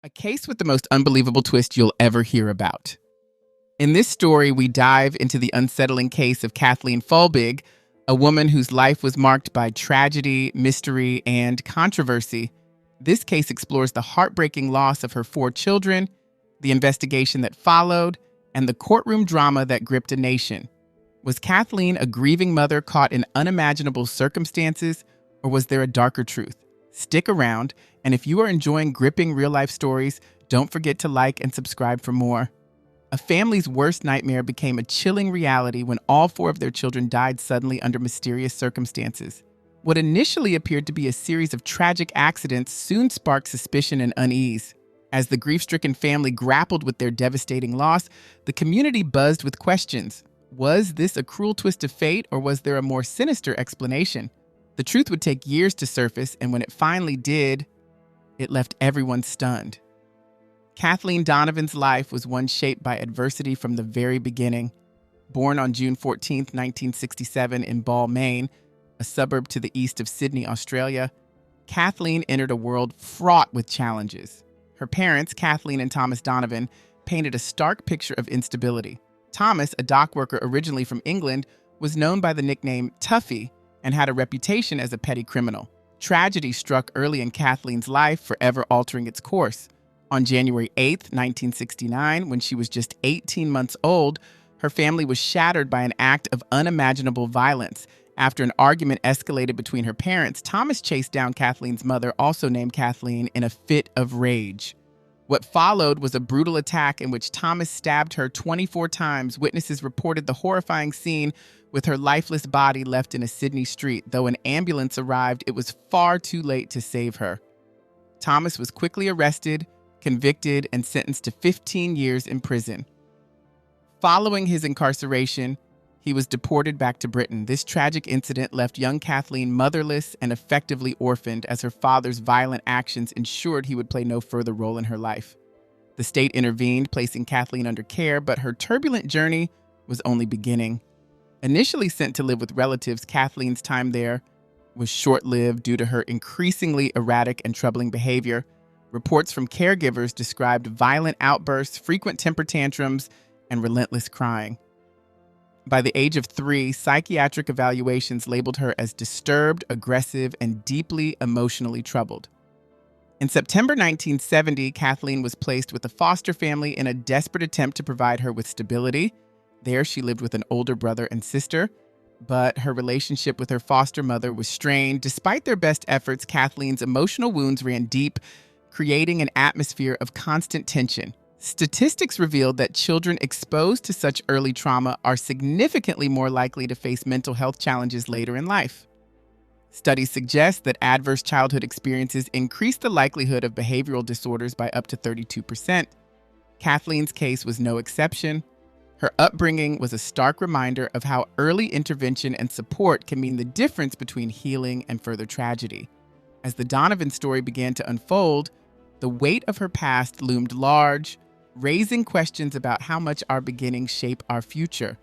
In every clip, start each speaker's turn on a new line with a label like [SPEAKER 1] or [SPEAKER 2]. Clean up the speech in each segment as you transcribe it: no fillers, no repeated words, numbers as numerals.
[SPEAKER 1] A case with the most unbelievable twist you'll ever hear about. In this story, we dive into the unsettling case of Kathleen Folbig, a woman whose life was marked by tragedy, mystery, and controversy. This case explores the heartbreaking loss of her 4 children, the investigation that followed, and the courtroom drama that gripped a nation. Was Kathleen a grieving mother caught in unimaginable circumstances, or was there a darker truth? Stick around, and if you are enjoying gripping real-life stories, don't forget to like and subscribe for more. A family's worst nightmare became a chilling reality when all 4 of their children died suddenly under mysterious circumstances. What initially appeared to be a series of tragic accidents soon sparked suspicion and unease. As the grief-stricken family grappled with their devastating loss, the community buzzed with questions. Was this a cruel twist of fate, or was there a more sinister explanation? The truth would take years to surface, and when it finally did, it left everyone stunned. Kathleen Donovan's life was one shaped by adversity from the very beginning. Born on June 14, 1967 in Ball, Maine, a suburb to the east of Sydney, Australia, Kathleen entered a world fraught with challenges. Her parents, Kathleen and Thomas Donovan, painted a stark picture of instability. Thomas, a dock worker originally from England, was known by the nickname Tuffy and had a reputation as a petty criminal. Tragedy struck early in Kathleen's life, forever altering its course. On January 8, 1969, when she was just 18 months old, her family was shattered by an act of unimaginable violence. After an argument escalated between her parents, Thomas chased down Kathleen's mother, also named Kathleen, in a fit of rage. What followed was a brutal attack in which Thomas stabbed her 24 times. Witnesses reported the horrifying scene with her lifeless body left in a Sydney street. Though an ambulance arrived, it was far too late to save her. Thomas was quickly arrested, convicted, and sentenced to 15 years in prison. Following his incarceration, he was deported back to Britain. This tragic incident left young Kathleen motherless and effectively orphaned, as her father's violent actions ensured he would play no further role in her life. The state intervened, placing Kathleen under care, but her turbulent journey was only beginning. Initially sent to live with relatives, Kathleen's time there was short-lived due to her increasingly erratic and troubling behavior. Reports from caregivers described violent outbursts, frequent temper tantrums, and relentless crying. By the age of 3, psychiatric evaluations labeled her as disturbed, aggressive, and deeply emotionally troubled. In September 1970, Kathleen was placed with a foster family in a desperate attempt to provide her with stability. There, she lived with an older brother and sister, but her relationship with her foster mother was strained. Despite their best efforts, Kathleen's emotional wounds ran deep, creating an atmosphere of constant tension. Statistics revealed that children exposed to such early trauma are significantly more likely to face mental health challenges later in life. Studies suggest that adverse childhood experiences increase the likelihood of behavioral disorders by up to 32%. Kathleen's case was no exception. Her upbringing was a stark reminder of how early intervention and support can mean the difference between healing and further tragedy. As the Donovan story began to unfold, the weight of her past loomed large, raising questions about how much our beginnings shape our future.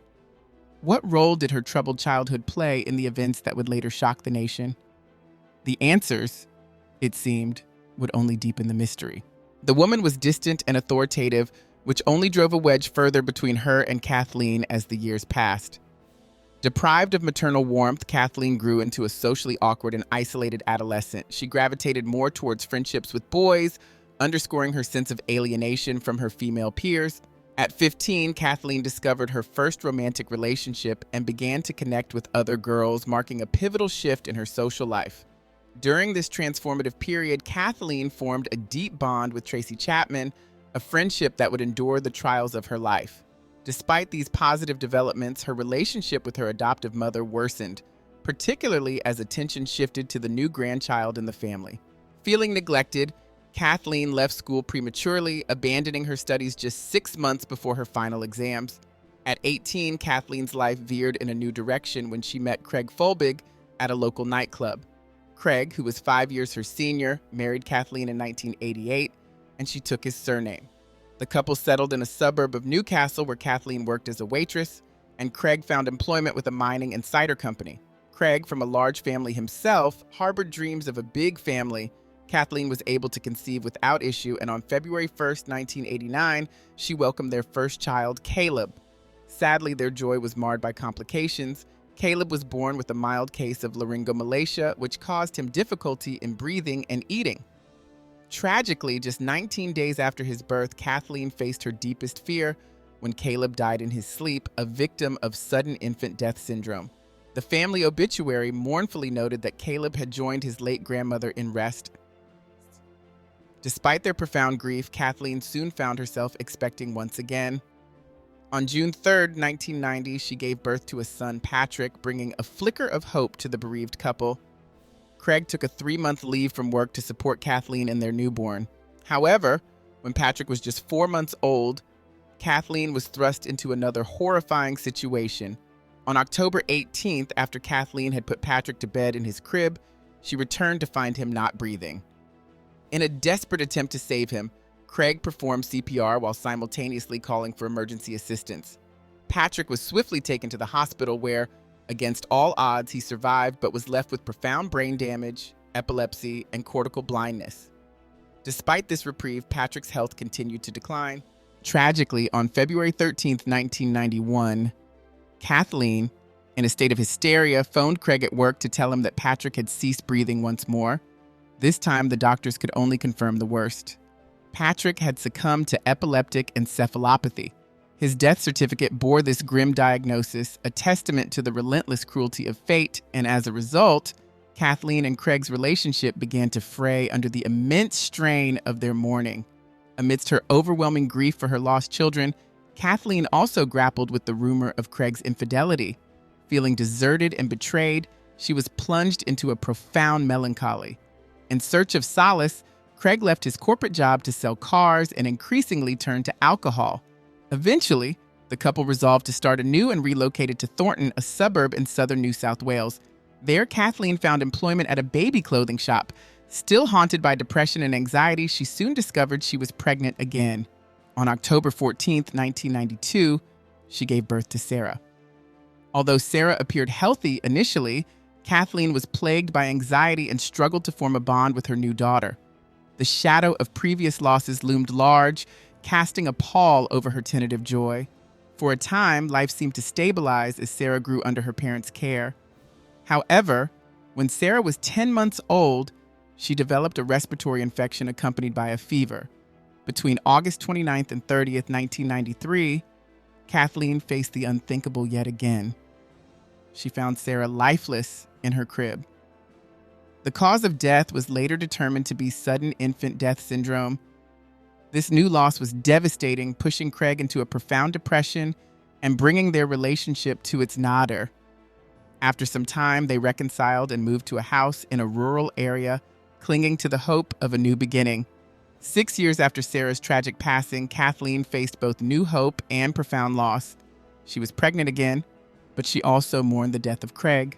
[SPEAKER 1] What role did her troubled childhood play in the events that would later shock the nation? The answers, it seemed, would only deepen the mystery. The woman was distant and authoritative, which only drove a wedge further between her and Kathleen as the years passed. Deprived of maternal warmth, Kathleen grew into a socially awkward and isolated adolescent. She gravitated more towards friendships with boys, underscoring her sense of alienation from her female peers. At 15, Kathleen discovered her first romantic relationship and began to connect with other girls, marking a pivotal shift in her social life. During this transformative period, Kathleen formed a deep bond with Tracy Chapman, a friendship that would endure the trials of her life. Despite these positive developments, her relationship with her adoptive mother worsened, particularly as attention shifted to the new grandchild in the family. Feeling neglected, Kathleen left school prematurely, abandoning her studies just 6 months before her final exams. At 18, Kathleen's life veered in a new direction when she met Craig Folbig at a local nightclub. Craig, who was 5 years her senior, married Kathleen in 1988, and she took his surname. The couple settled in a suburb of Newcastle where Kathleen worked as a waitress, and Craig found employment with a mining and cider company. Craig, from a large family himself, harbored dreams of a big family. Kathleen was able to conceive without issue, and on February 1st, 1989, she welcomed their first child, Caleb. Sadly, their joy was marred by complications. Caleb was born with a mild case of laryngomalacia, which caused him difficulty in breathing and eating. Tragically, just 19 days after his birth, Kathleen faced her deepest fear when Caleb died in his sleep, a victim of sudden infant death syndrome. The family obituary mournfully noted that Caleb had joined his late grandmother in rest. Despite their profound grief, Kathleen soon found herself expecting once again. On June 3rd, 1990, she gave birth to a son, Patrick, bringing a flicker of hope to the bereaved couple. Craig took a 3-month leave from work to support Kathleen and their newborn. However, when Patrick was just 4 months old, Kathleen was thrust into another horrifying situation. On October 18th, after Kathleen had put Patrick to bed in his crib, she returned to find him not breathing. In a desperate attempt to save him, Craig performed CPR while simultaneously calling for emergency assistance. Patrick was swiftly taken to the hospital where, against all odds, he survived but was left with profound brain damage, epilepsy, and cortical blindness. Despite this reprieve, Patrick's health continued to decline. Tragically, on February 13, 1991, Kathleen, in a state of hysteria, phoned Craig at work to tell him that Patrick had ceased breathing once more. This time, the doctors could only confirm the worst. Patrick had succumbed to epileptic encephalopathy. His death certificate bore this grim diagnosis, a testament to the relentless cruelty of fate, and as a result, Kathleen and Craig's relationship began to fray under the immense strain of their mourning. Amidst her overwhelming grief for her lost children, Kathleen also grappled with the rumor of Craig's infidelity. Feeling deserted and betrayed, she was plunged into a profound melancholy. In search of solace, Craig left his corporate job to sell cars and increasingly turned to alcohol. Eventually, the couple resolved to start anew and relocated to Thornton, a suburb in southern New South Wales. There, Kathleen found employment at a baby clothing shop. Still haunted by depression and anxiety, she soon discovered she was pregnant again. On October 14, 1992, she gave birth to Sarah. Although Sarah appeared healthy initially, Kathleen was plagued by anxiety and struggled to form a bond with her new daughter. The shadow of previous losses loomed large, casting a pall over her tentative joy. For a time, life seemed to stabilize as Sarah grew under her parents' care. However, when Sarah was 10 months old, she developed a respiratory infection accompanied by a fever. Between August 29th and 30th, 1993, Kathleen faced the unthinkable yet again. She found Sarah lifeless in her crib. The cause of death was later determined to be sudden infant death syndrome. This new loss was devastating, pushing Craig into a profound depression and bringing their relationship to its nadir. After some time, they reconciled and moved to a house in a rural area, clinging to the hope of a new beginning. 6 years after Sarah's tragic passing, Kathleen faced both new hope and profound loss. She was pregnant again, but she also mourned the death of Craig.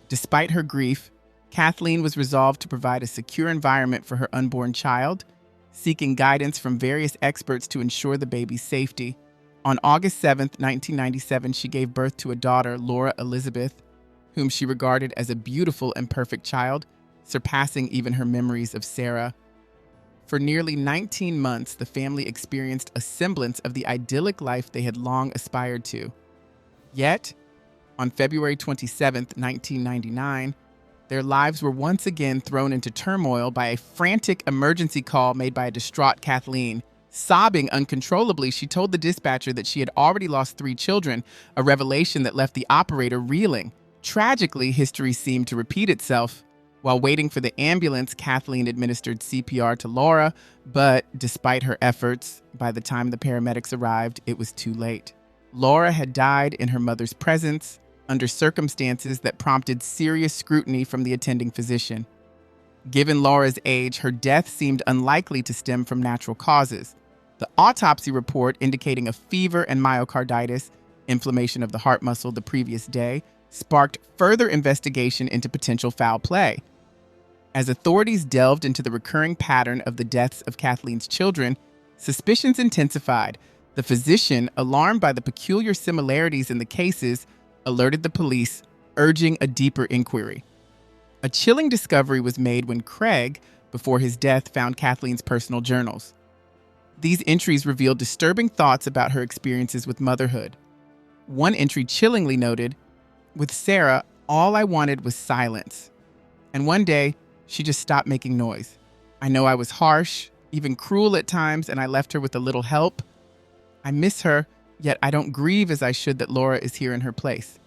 [SPEAKER 1] Despite her grief, Kathleen was resolved to provide a secure environment for her unborn child, seeking guidance from various experts to ensure the baby's safety. On August 7, 1997, she gave birth to a daughter, Laura Elizabeth, whom she regarded as a beautiful and perfect child, surpassing even her memories of Sarah. For nearly 19 months, the family experienced a semblance of the idyllic life they had long aspired to. Yet, on February 27, 1999, their lives were once again thrown into turmoil by a frantic emergency call made by a distraught Kathleen. Sobbing uncontrollably, she told the dispatcher that she had already lost 3 children, a revelation that left the operator reeling. Tragically, history seemed to repeat itself. While waiting for the ambulance, Kathleen administered CPR to Laura, but despite her efforts, by the time the paramedics arrived, it was too late. Laura had died in her mother's presence, under circumstances that prompted serious scrutiny from the attending physician. Given Laura's age, her death seemed unlikely to stem from natural causes. The autopsy report indicating a fever and myocarditis, inflammation of the heart muscle the previous day, sparked further investigation into potential foul play. As authorities delved into the recurring pattern of the deaths of Kathleen's children, suspicions intensified. The physician, alarmed by the peculiar similarities in the cases, alerted the police, urging a deeper inquiry. A chilling discovery was made when Craig, before his death found Kathleen's personal journals. These entries revealed disturbing thoughts about her experiences with motherhood. One entry chillingly noted, "With Sarah, all I wanted was silence. And one day, she just stopped making noise. I know I was harsh, even cruel at times, and I left her with a little help. I miss her, yet I don't grieve as I should that Laura is here in her place."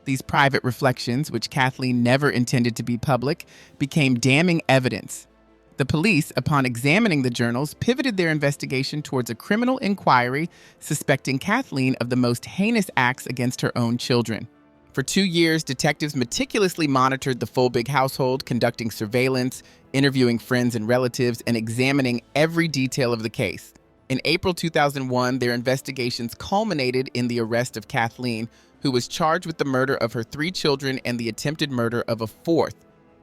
[SPEAKER 1] These private reflections, which Kathleen never intended to be public, became damning evidence. The police, upon examining the journals, pivoted their investigation towards a criminal inquiry suspecting Kathleen of the most heinous acts against her own children. For 2 years, detectives meticulously monitored the Folbig household, conducting surveillance, interviewing friends and relatives, and examining every detail of the case. In April 2001, their investigations culminated in the arrest of Kathleen, who was charged with the murder of her 3 children and the attempted murder of a 4th.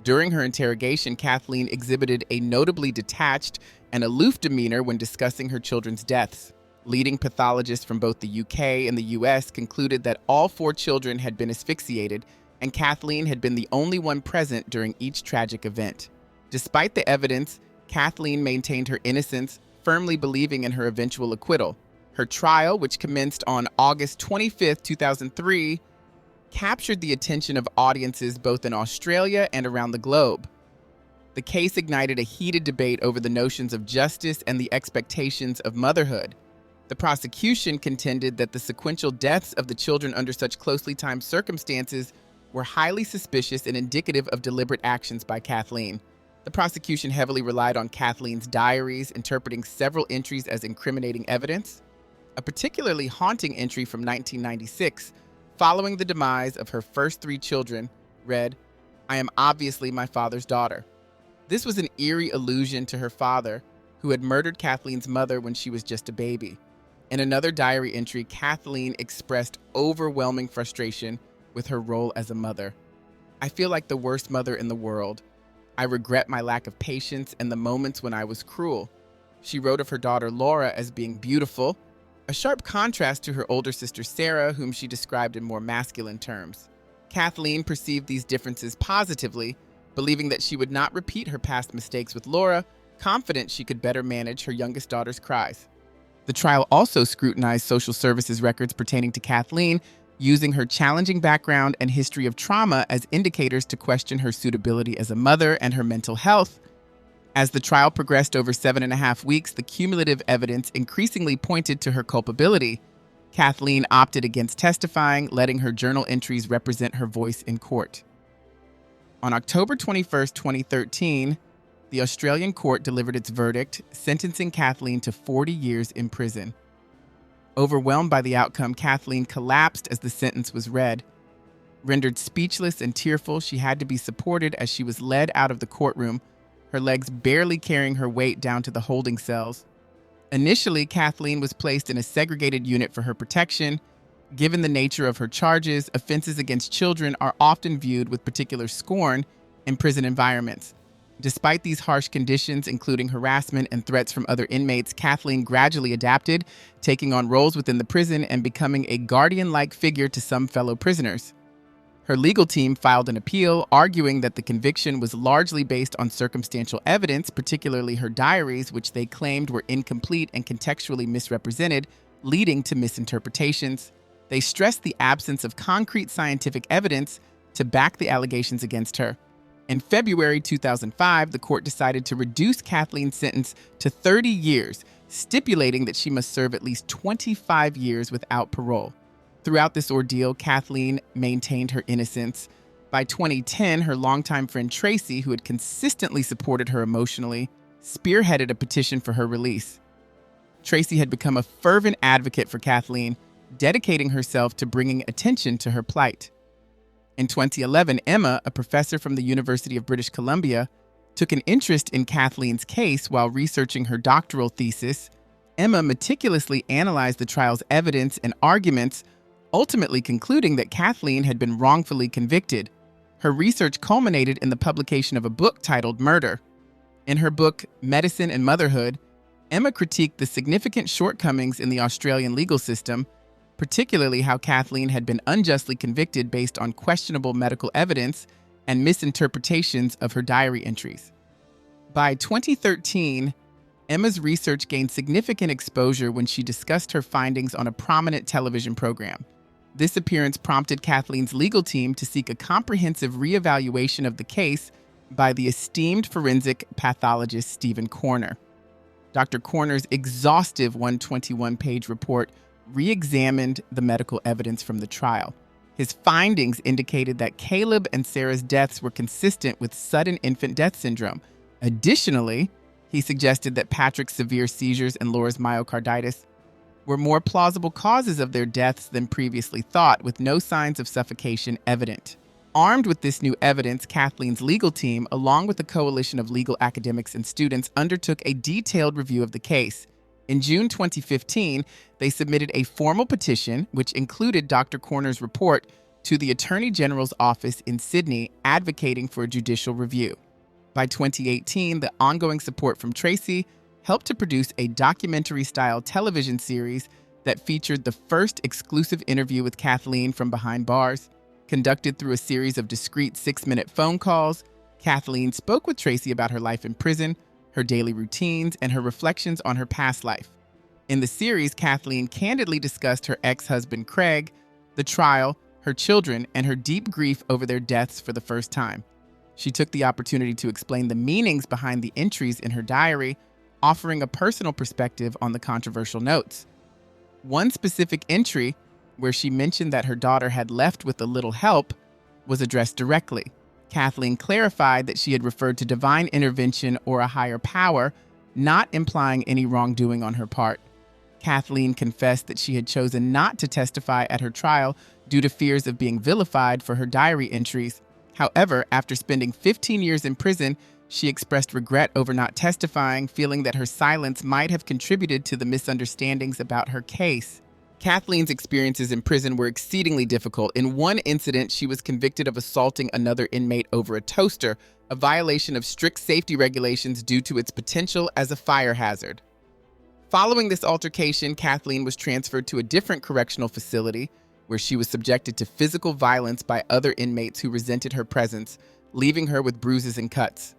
[SPEAKER 1] During her interrogation, Kathleen exhibited a notably detached and aloof demeanor when discussing her children's deaths. Leading pathologists from both the UK and the US concluded that all 4 children had been asphyxiated, and Kathleen had been the only one present during each tragic event. Despite the evidence, Kathleen maintained her innocence, firmly believing in her eventual acquittal. Her trial, which commenced on August 25, 2003, captured the attention of audiences both in Australia and around the globe. The case ignited a heated debate over the notions of justice and the expectations of motherhood. The prosecution contended that the sequential deaths of the children under such closely timed circumstances were highly suspicious and indicative of deliberate actions by Kathleen. The prosecution heavily relied on Kathleen's diaries, interpreting several entries as incriminating evidence. A particularly haunting entry from 1996, following the demise of her first 3 children, read, "I am obviously my father's daughter." This was an eerie allusion to her father, who had murdered Kathleen's mother when she was just a baby. In another diary entry, Kathleen expressed overwhelming frustration with her role as a mother. "I feel like the worst mother in the world. I regret my lack of patience and the moments when I was cruel." She wrote of her daughter Laura as being beautiful, a sharp contrast to her older sister Sarah, whom she described in more masculine terms. Kathleen perceived these differences positively, believing that she would not repeat her past mistakes with Laura, confident she could better manage her youngest daughter's cries. The trial also scrutinized social services records pertaining to Kathleen, using her challenging background and history of trauma as indicators to question her suitability as a mother and her mental health. As the trial progressed over 7.5 weeks, the cumulative evidence increasingly pointed to her culpability. Kathleen opted against testifying, letting her journal entries represent her voice in court. On October 21, 2013, the Australian court delivered its verdict, sentencing Kathleen to 40 years in prison. Overwhelmed by the outcome, Kathleen collapsed as the sentence was read. Rendered speechless and tearful, she had to be supported as she was led out of the courtroom, her legs barely carrying her weight down to the holding cells. Initially, Kathleen was placed in a segregated unit for her protection. Given the nature of her charges, offenses against children are often viewed with particular scorn in prison environments. Despite these harsh conditions, including harassment and threats from other inmates, Kathleen gradually adapted, taking on roles within the prison and becoming a guardian-like figure to some fellow prisoners. Her legal team filed an appeal, arguing that the conviction was largely based on circumstantial evidence, particularly her diaries, which they claimed were incomplete and contextually misrepresented, leading to misinterpretations. They stressed the absence of concrete scientific evidence to back the allegations against her. In February 2005, the court decided to reduce Kathleen's sentence to 30 years, stipulating that she must serve at least 25 years without parole. Throughout this ordeal, Kathleen maintained her innocence. By 2010, her longtime friend Tracy, who had consistently supported her emotionally, spearheaded a petition for her release. Tracy had become a fervent advocate for Kathleen, dedicating herself to bringing attention to her plight. In 2011, Emma, a professor from the University of British Columbia, took an interest in Kathleen's case while researching her doctoral thesis. Emma meticulously analyzed the trial's evidence and arguments, ultimately concluding that Kathleen had been wrongfully convicted. Her research culminated in the publication of a book titled Murder. In her book, Medicine and Motherhood, Emma critiqued the significant shortcomings in the Australian legal system, particularly how Kathleen had been unjustly convicted based on questionable medical evidence and misinterpretations of her diary entries. By 2013, Emma's research gained significant exposure when she discussed her findings on a prominent television program. This appearance prompted Kathleen's legal team to seek a comprehensive reevaluation of the case by the esteemed forensic pathologist Stephen Corner. Dr. Corner's exhaustive 121-page report re-examined the medical evidence from the trial. His findings indicated that Caleb and Sarah's deaths were consistent with sudden infant death syndrome. Additionally, he suggested that Patrick's severe seizures and Laura's myocarditis were more plausible causes of their deaths than previously thought, with no signs of suffocation evident. Armed with this new evidence, Kathleen's legal team, along with a coalition of legal academics and students, undertook a detailed review of the case. In June 2015, they submitted a formal petition, which included Dr. Corner's report, to the Attorney General's office in Sydney, advocating for a judicial review. By 2018, the ongoing support from Tracy helped to produce a documentary-style television series that featured the first exclusive interview with Kathleen from behind bars. Conducted through a series of discreet 6-minute phone calls, Kathleen spoke with Tracy about her life in prison, her daily routines, and her reflections on her past life. In the series, Kathleen candidly discussed her ex-husband Craig, the trial, her children, and her deep grief over their deaths for the first time. She took the opportunity to explain the meanings behind the entries in her diary, offering a personal perspective on the controversial notes. One specific entry, where she mentioned that her daughter had left with a little help, was addressed directly. Kathleen clarified that she had referred to divine intervention or a higher power, not implying any wrongdoing on her part. Kathleen confessed that she had chosen not to testify at her trial due to fears of being vilified for her diary entries. However, after spending 15 years in prison, she expressed regret over not testifying, feeling that her silence might have contributed to the misunderstandings about her case. Kathleen's experiences in prison were exceedingly difficult. In one incident, she was convicted of assaulting another inmate over a toaster, a violation of strict safety regulations due to its potential as a fire hazard. Following this altercation, Kathleen was transferred to a different correctional facility, where she was subjected to physical violence by other inmates who resented her presence, leaving her with bruises and cuts.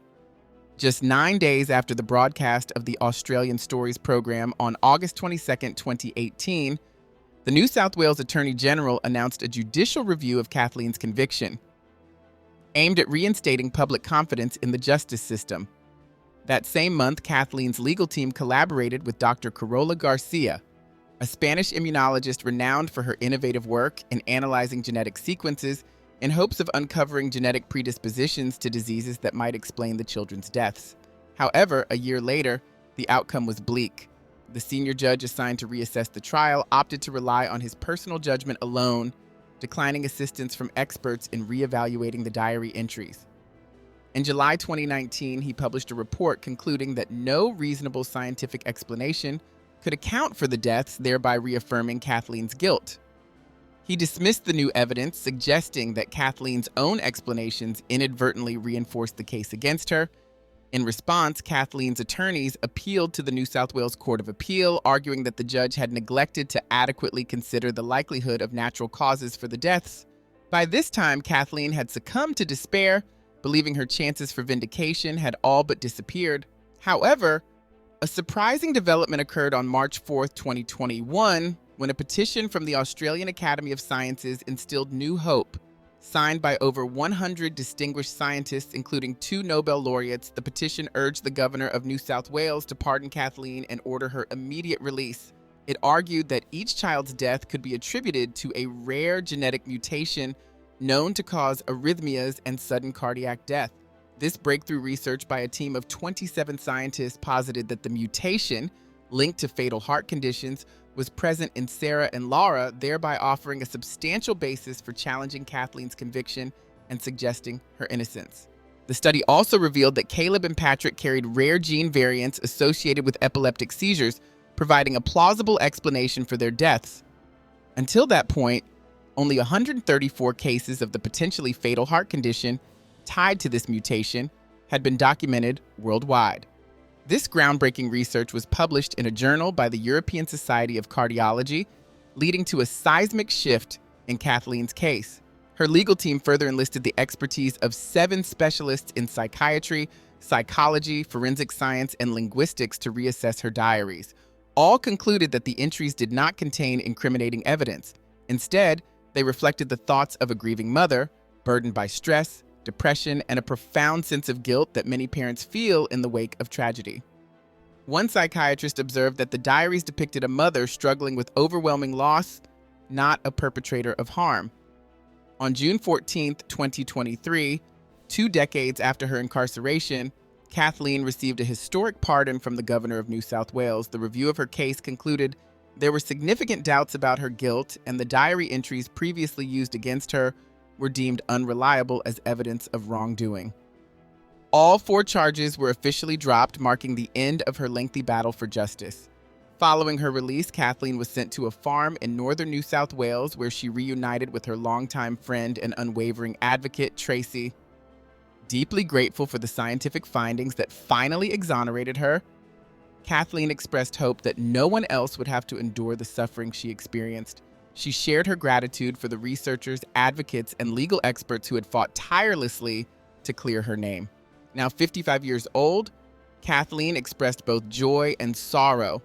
[SPEAKER 1] Just 9 days after the broadcast of the Australian Stories program on August 22, 2018, the New South Wales Attorney General announced a judicial review of Kathleen's conviction, aimed at reinstating public confidence in the justice system. That same month, Kathleen's legal team collaborated with Dr. Carola Garcia, a Spanish immunologist renowned for her innovative work in analyzing genetic sequences in hopes of uncovering genetic predispositions to diseases that might explain the children's deaths. However, a year later, the outcome was bleak. The senior judge assigned to reassess the trial opted to rely on his personal judgment alone, declining assistance from experts in reevaluating the diary entries. In July 2019, he published a report concluding that no reasonable scientific explanation could account for the deaths, thereby reaffirming Kathleen's guilt. He dismissed the new evidence, suggesting that Kathleen's own explanations inadvertently reinforced the case against her. In response, Kathleen's attorneys appealed to the New South Wales Court of Appeal, arguing that the judge had neglected to adequately consider the likelihood of natural causes for the deaths. By this time, Kathleen had succumbed to despair, believing her chances for vindication had all but disappeared. However, a surprising development occurred on March 4, 2021, when a petition from the Australian Academy of Sciences instilled new hope. Signed by over 100 distinguished scientists, including 2 Nobel laureates, the petition urged the governor of New South Wales to pardon Kathleen and order her immediate release. It argued that each child's death could be attributed to a rare genetic mutation known to cause arrhythmias and sudden cardiac death. This breakthrough research by a team of 27 scientists posited that the mutation, linked to fatal heart conditions, was present in Sarah and Laura, thereby offering a substantial basis for challenging Kathleen's conviction and suggesting her innocence. The study also revealed that Caleb and Patrick carried rare gene variants associated with epileptic seizures, providing a plausible explanation for their deaths. Until that point, only 134 cases of the potentially fatal heart condition tied to this mutation had been documented worldwide. This groundbreaking research was published in a journal by the European Society of Cardiology, leading to a seismic shift in Kathleen's case. Her legal team further enlisted the expertise of 7 specialists in psychiatry, psychology, forensic science, and linguistics to reassess her diaries. All concluded that the entries did not contain incriminating evidence. Instead, they reflected the thoughts of a grieving mother, burdened by stress, depression, and a profound sense of guilt that many parents feel in the wake of tragedy. One psychiatrist observed that the diaries depicted a mother struggling with overwhelming loss, not a perpetrator of harm. On June 14, 2023, 2 decades after her incarceration, Kathleen received a historic pardon from the governor of New South Wales. The review of her case concluded there were significant doubts about her guilt, and the diary entries previously used against her were deemed unreliable as evidence of wrongdoing. All 4 charges were officially dropped, marking the end of her lengthy battle for justice. Following her release, Kathleen was sent to a farm in northern New South Wales where she reunited with her longtime friend and unwavering advocate, Tracy. Deeply grateful for the scientific findings that finally exonerated her, Kathleen expressed hope that no one else would have to endure the suffering she experienced. She shared her gratitude for the researchers, advocates, and legal experts who had fought tirelessly to clear her name. Now 55 years old, Kathleen expressed both joy and sorrow.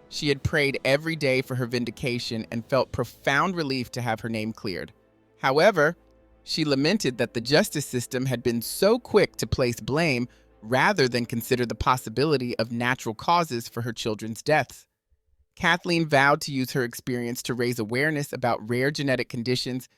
[SPEAKER 1] She had prayed every day for her vindication and felt profound relief to have her name cleared. However, she lamented that the justice system had been so quick to place blame rather than consider the possibility of natural causes for her children's deaths. Kathleen vowed to use her experience to raise awareness about rare genetic conditions